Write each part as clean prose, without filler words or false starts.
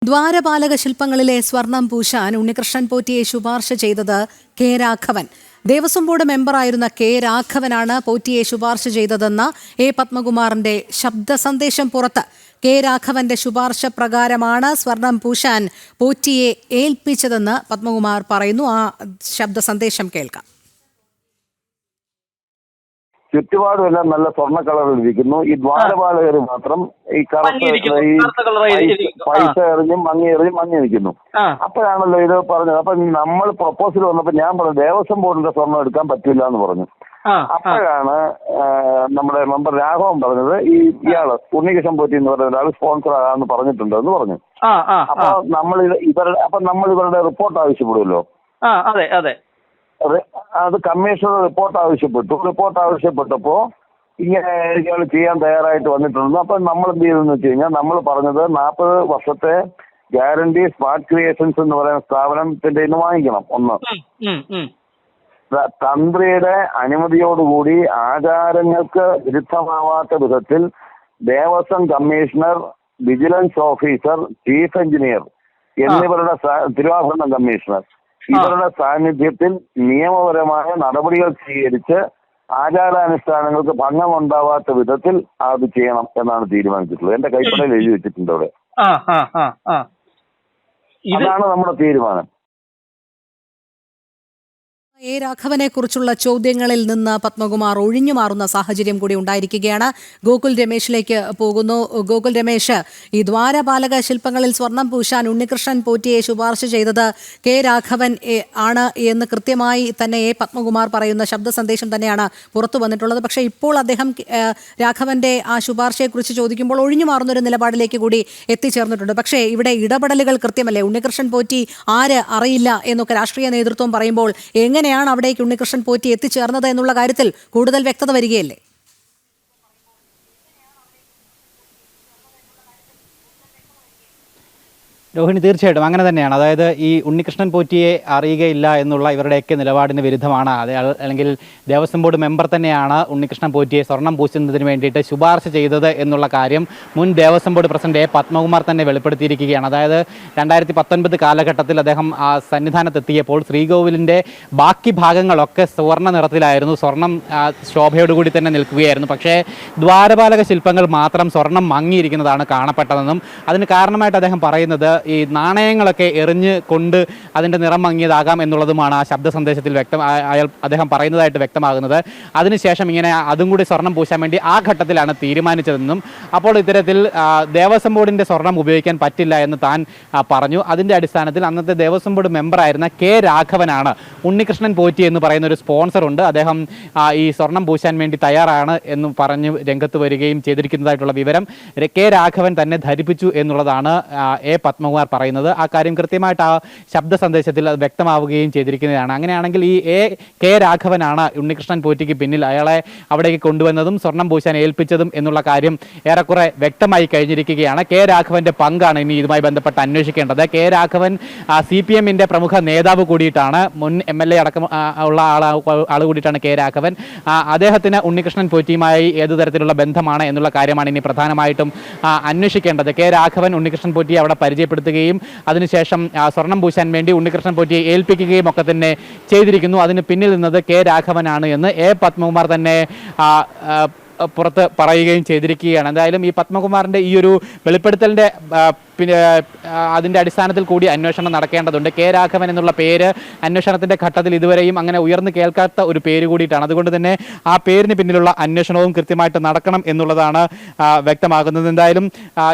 ദ്വാരപാലക ശില്പങ്ങളിലെ സ്വർണം പൂശാൻ ഉണ്ണികൃഷ്ണൻ പോറ്റിയെ ശുപാർശ ചെയ്തത് കെ രാഘവൻ. ദേവസ്വം ബോർഡ് മെമ്പറായിരുന്ന കെ രാഘവനാണ് പോറ്റിയെ ശുപാർശ ചെയ്തതെന്ന എ പത്മകുമാറിന്റെ ശബ്ദ സന്ദേശം പുറത്ത്. കെ രാഘവന്റെ ശുപാർശ പ്രകാരമാണ് സ്വർണം പൂശാൻ പോറ്റിയെ ഏൽപ്പിച്ചതെന്ന് പത്മകുമാർ പറയുന്നു. ആ ശബ്ദ സന്ദേശം കേൾക്കാം. ചുറ്റുപാടും എല്ലാം നല്ല സ്വർണ്ണ കളറിൽ ഇരിക്കുന്നു. ഈ ദ്വാരപാലകർ മാത്രം ഈ പൈസ എറിഞ്ഞും മങ്ങി നിൽക്കുന്നു. അപ്പോഴാണല്ലോ ഇത് പറഞ്ഞത്. അപ്പൊ നമ്മൾ പ്രപ്പോസൽ വന്നപ്പോ ഞാൻ പറഞ്ഞു ദേവസ്വം ബോർഡിന്റെ സ്വർണ്ണം എടുക്കാൻ പറ്റില്ല എന്ന് പറഞ്ഞു. അപ്പോഴാണ് നമ്മുടെ മെമ്പർ രാഘവൻ പറഞ്ഞത് ഇയാള് ഉണ്ണികൃഷ്ണൻ പോറ്റി എന്ന് പറയുന്ന ഒരാൾ സ്പോൺസർ ആകാന്ന് പറഞ്ഞിട്ടുണ്ട് എന്ന് പറഞ്ഞു. അപ്പൊ നമ്മൾ ഇവരുടെ റിപ്പോർട്ട് ആവശ്യപ്പെടുമല്ലോ. അതെ അതെ അത് കമ്മീഷണർ റിപ്പോർട്ട് ആവശ്യപ്പെട്ടപ്പോ ഇങ്ങനെ ഇയാൾ ചെയ്യാൻ തയ്യാറായിട്ട് വന്നിട്ടുണ്ട്. അപ്പൊ നമ്മൾ എന്ത് ചെയ്തെന്ന് വെച്ച് കഴിഞ്ഞാൽ നമ്മൾ പറഞ്ഞത് 40 വർഷത്തെ ഗ്യാരണ്ടി സ്മാർട്ട് ക്രിയേഷൻസ് എന്ന് പറയുന്ന സ്ഥാപനത്തിന്റെ ഇന്ന് വാങ്ങിക്കണം. ഒന്ന്, തന്ത്രിയുടെ അനുമതിയോടുകൂടി ആചാരങ്ങൾക്ക് വിരുദ്ധമാവാത്ത വിധത്തിൽ Devaswom commissioner, vigilance officer, chief engineer എന്നിവരുടെ തിരുവാഭരണ കമ്മീഷണർ ഇവരുടെ സാന്നിധ്യത്തിൽ നിയമപരമായ നടപടികൾ സ്വീകരിച്ച് ആചാരാനുഷ്ഠാനങ്ങൾക്ക് ഭംഗമുണ്ടാവാത്ത വിധത്തിൽ അത് ചെയ്യണം എന്നാണ് തീരുമാനിച്ചിട്ടുള്ളത്. എന്റെ കൈപ്പടയിൽ എഴുതി വെച്ചിട്ടുണ്ട് അവിടെ. അതാണ് നമ്മുടെ തീരുമാനം. എ രാഘവനെ കുറിച്ചുള്ള ചോദ്യങ്ങളിൽ നിന്ന് പത്മകുമാർ ഒഴിഞ്ഞു മാറുന്ന സാഹചര്യം കൂടി ഉണ്ടായിരിക്കുകയാണ്. ഗോകുൽ രമേശിലേക്ക് പോകുന്നു. ഗോകുൽ രമേശ്, ഈ ദ്വാരപാലക ശില്പങ്ങളിൽ സ്വർണം പൂശാൻ ഉണ്ണികൃഷ്ണൻ പോറ്റിയെ ശുപാർശ ചെയ്തത് കെ രാഘവൻ ആണ് എന്ന് കൃത്യമായി തന്നെ എ പത്മകുമാർ പറയുന്ന ശബ്ദ സന്ദേശം തന്നെയാണ് പുറത്തു വന്നിട്ടുള്ളത്. പക്ഷേ ഇപ്പോൾ അദ്ദേഹം രാഘവന്റെ ആ ശുപാർശയെക്കുറിച്ച് ചോദിക്കുമ്പോൾ ഒഴിഞ്ഞു മാറുന്നൊരു നിലപാടിലേക്ക് കൂടി എത്തിച്ചേർന്നിട്ടുണ്ട്. പക്ഷേ ഇവിടെ ഇടപെടലുകൾ കൃത്യമല്ലേ? ഉണ്ണികൃഷ്ണൻ പോറ്റി ആര് അറിയില്ല എന്നൊക്കെ രാഷ്ട്രീയ നേതൃത്വം പറയുമ്പോൾ എങ്ങനെയാണ് അവിടേക്ക് ഉണ്ണികൃഷ്ണൻ പോറ്റി എത്തിച്ചേർന്നത് എന്നുള്ള കാര്യത്തിൽ കൂടുതൽ വ്യക്തത വരികയല്ലേ? രോഹിണി, തീർച്ചയായിട്ടും അങ്ങനെ തന്നെയാണ്. അതായത് ഈ ഉണ്ണികൃഷ്ണൻ പോറ്റിയെ അറിയുകയില്ല എന്നുള്ള ഇവരുടെയൊക്കെ നിലപാടിന് വിരുദ്ധമാണ്. അല്ലെങ്കിൽ ദേവസ്വം ബോർഡ് മെമ്പർ തന്നെയാണ് ഉണ്ണികൃഷ്ണൻ പോറ്റിയെ സ്വർണം പൂശുന്നതിന് വേണ്ടിയിട്ട് ശുപാർശ ചെയ്തത് എന്നുള്ള കാര്യം മുൻ Devaswom board president A Padmakumar തന്നെ വെളിപ്പെടുത്തിയിരിക്കുകയാണ്. അതായത് 2019 കാലഘട്ടത്തിൽ അദ്ദേഹം സന്നിധാനത്തെത്തിയപ്പോൾ ശ്രീകോവിലിൻ്റെ ബാക്കി ഭാഗങ്ങളൊക്കെ സുവർണ്ണ നിറത്തിലായിരുന്നു. സ്വർണം ശോഭയോടുകൂടി തന്നെ നിൽക്കുകയായിരുന്നു. പക്ഷേ ദ്വാരപാലക ശില്പങ്ങൾ മാത്രം സ്വർണം മങ്ങിയിരിക്കുന്നതാണ് കാണപ്പെട്ടതെന്നും അതിന് കാരണമായിട്ട് അദ്ദേഹം പറയുന്നത് ഈ നാണയങ്ങളൊക്കെ എറിഞ്ഞ് കൊണ്ട് അതിൻ്റെ നിറം മങ്ങിയതാകാം എന്നുള്ളതുമാണ് ആ ശബ്ദ സന്ദേശത്തിൽ അദ്ദേഹം പറയുന്നതായിട്ട് വ്യക്തമാകുന്നത്. അതിനുശേഷം ഇങ്ങനെ അതും കൂടി സ്വർണം പൂശാൻ വേണ്ടി ആ ഘട്ടത്തിലാണ് തീരുമാനിച്ചതെന്നും അപ്പോൾ ഇത്തരത്തിൽ ദേവസ്വം ബോർഡിൻ്റെ സ്വർണം ഉപയോഗിക്കാൻ പറ്റില്ല എന്ന് താൻ പറഞ്ഞു. അതിൻ്റെ അടിസ്ഥാനത്തിൽ അന്നത്തെ ദേവസ്വം ബോർഡ് മെമ്പറായിരുന്ന കെ രാഘവനാണ് ഉണ്ണികൃഷ്ണൻ പോറ്റി എന്ന് പറയുന്ന ഒരു സ്പോൺസറുണ്ട്, അദ്ദേഹം ഈ സ്വർണം പൂശാൻ വേണ്ടി തയ്യാറാണ് എന്ന് പറഞ്ഞ് രംഗത്ത് വരികയും ചെയ്തിരിക്കുന്നതായിട്ടുള്ള വിവരം കെ രാഘവൻ തന്നെ ധരിപ്പിച്ചു എന്നുള്ളതാണ് എ പത്മകുമാർ പറയുന്നത്. ആ കാര്യം കൃത്യമായിട്ട് ആ ശബ്ദ സന്ദേശത്തിൽ അത് വ്യക്തമാവുകയും ചെയ്തിരിക്കുന്നതാണ്. അങ്ങനെയാണെങ്കിൽ ഈ കെ രാഘവനാണ് ഉണ്ണികൃഷ്ണൻ പോറ്റിക്ക് പിന്നിൽ, അയാളെ അവിടേക്ക് കൊണ്ടുവന്നതും സ്വർണം പൂശാൻ ഏൽപ്പിച്ചതും എന്നുള്ള കാര്യം ഏറെക്കുറെ വ്യക്തമായി കഴിഞ്ഞിരിക്കുകയാണ്. കെ രാഘവന്റെ പങ്കാണ് ഇനി ഇതുമായി ബന്ധപ്പെട്ട് അന്വേഷിക്കേണ്ടത്. കെ രാഘവൻ CPM-ന്റെ പ്രമുഖ നേതാവ് കൂടിയിട്ടാണ്, മുൻ MLA അടക്കം ഉള്ള ആൾ കൂടിയിട്ടാണ് കെ രാഘവൻ. അദ്ദേഹത്തിന് ഉണ്ണികൃഷ്ണൻ പോറ്റിയുമായി ഏതു തരത്തിലുള്ള ബന്ധമാണ് എന്നുള്ള കാര്യമാണ് ഇനി പ്രധാനമായിട്ടും അന്വേഷിക്കേണ്ടത്. കെ രാഘവൻ ഉണ്ണികൃഷ്ണൻ പോറ്റിയെ അവിടെ പരിചയപ്പെടുത്തുകയും അതിനുശേഷം സ്വർണം പൂശാൻ വേണ്ടി ഉണ്ണികൃഷ്ണൻ പോറ്റിയെ ഏൽപ്പിക്കുകയും ഒക്കെ തന്നെ ചെയ്തിരിക്കുന്നു. അതിന് പിന്നിൽ നിന്നത് കെ രാഘവനാണ് എന്ന് എ പത്മകുമാർ തന്നെ പുറത്ത് പറയുകയും ചെയ്തിരിക്കുകയാണ്. എന്തായാലും ഈ പത്മകുമാറിൻ്റെ ഈ ഒരു വെളിപ്പെടുത്തലിൻ്റെ അതിൻ്റെ അടിസ്ഥാനത്തിൽ കൂടി അന്വേഷണം നടക്കേണ്ടതുണ്ട്. കെ രാഘവൻ എന്നുള്ള പേര് അന്വേഷണത്തിൻ്റെ ഘട്ടത്തിൽ ഇതുവരെയും അങ്ങനെ ഉയർന്നു കേൾക്കാത്ത ഒരു പേര് കൂടിയിട്ടാണ്. അതുകൊണ്ട് തന്നെ ആ പേരിന് പിന്നിലുള്ള അന്വേഷണവും കൃത്യമായിട്ട് നടക്കണം എന്നുള്ളതാണ് വ്യക്തമാകുന്നത്. എന്തായാലും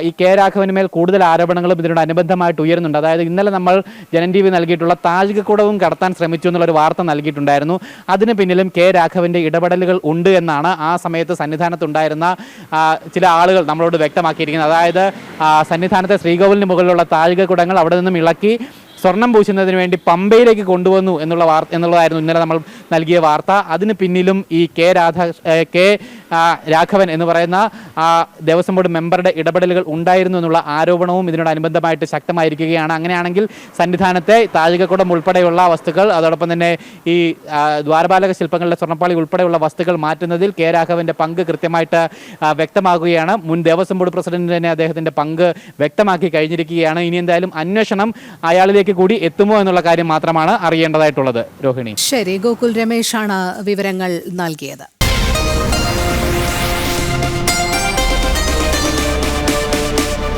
ഈ കെ രാഘവനുമേൽ കൂടുതൽ ആരോപണങ്ങളും ഇതിനോട് അനുബന്ധമായിട്ട് ഉയരുന്നുണ്ട്. അതായത് ഇന്നലെ നമ്മൾ ജനൻ TV നൽകിയിട്ടുള്ള താഴികക്കുടവും കടത്താൻ ശ്രമിച്ചു എന്നുള്ളൊരു വാർത്ത നൽകിയിട്ടുണ്ടായിരുന്നു. അതിന് പിന്നിലും കെ രാഘവൻ്റെ ഇടപെടലുകൾ ഉണ്ട് എന്നാണ് ആ സമയത്ത് സന്നിധാനത്തുണ്ടായിരുന്ന ചില ആളുകൾ നമ്മളോട് വ്യക്തമാക്കിയിരിക്കുന്നത്. അതായത് സന്നിധാനത്തെ ശ്രീകോവിലിന് മുകളിലുള്ള താഴികക്കുടങ്ങൾ അവിടെ നിന്നും ഇളക്കി സ്വർണം പൂശുന്നതിന് വേണ്ടി പമ്പയിലേക്ക് കൊണ്ടുവന്നു എന്നുള്ളതായിരുന്നു ഇന്നലെ നമ്മൾ നൽകിയ വാർത്ത. അതിന് പിന്നിലും ഈ കെ രാഘവൻ എന്ന് പറയുന്ന ദേവസ്വം ബോർഡ് മെമ്പറുടെ ഇടപെടലുകൾ ഉണ്ടായിരുന്നു എന്നുള്ള ആരോപണവും ഇതിനോടനുബന്ധമായിട്ട് ശക്തമായിരിക്കുകയാണ്. അങ്ങനെയാണെങ്കിൽ സന്നിധാനത്തെ താഴികക്കുടം ഉൾപ്പെടെയുള്ള വസ്തുക്കൾ, അതോടൊപ്പം തന്നെ ഈ ദ്വാരപാലക ശില്പങ്ങളുടെ സ്വർണ്ണപ്പാളി ഉൾപ്പെടെയുള്ള വസ്തുക്കൾ മാറ്റുന്നതിൽ കെ രാഘവന്റെ പങ്ക് കൃത്യമായിട്ട് വ്യക്തമാകുകയാണ്. മുൻ ദേവസ്വം ബോർഡ് പ്രസിഡന്റ് തന്നെ അദ്ദേഹത്തിന്റെ പങ്ക് വ്യക്തമാക്കി കഴിഞ്ഞിരിക്കുകയാണ്. ഇനി എന്തായാലും അന്വേഷണം അയാളിലേക്ക് കൂടി എത്തുമോ എന്നുള്ള കാര്യം മാത്രമാണ് അറിയേണ്ടതായിട്ടുള്ളത്. രോഹിണി. ശരി, ഗോകുൽ രമേശാണ് വിവരങ്ങൾ നൽകിയത്.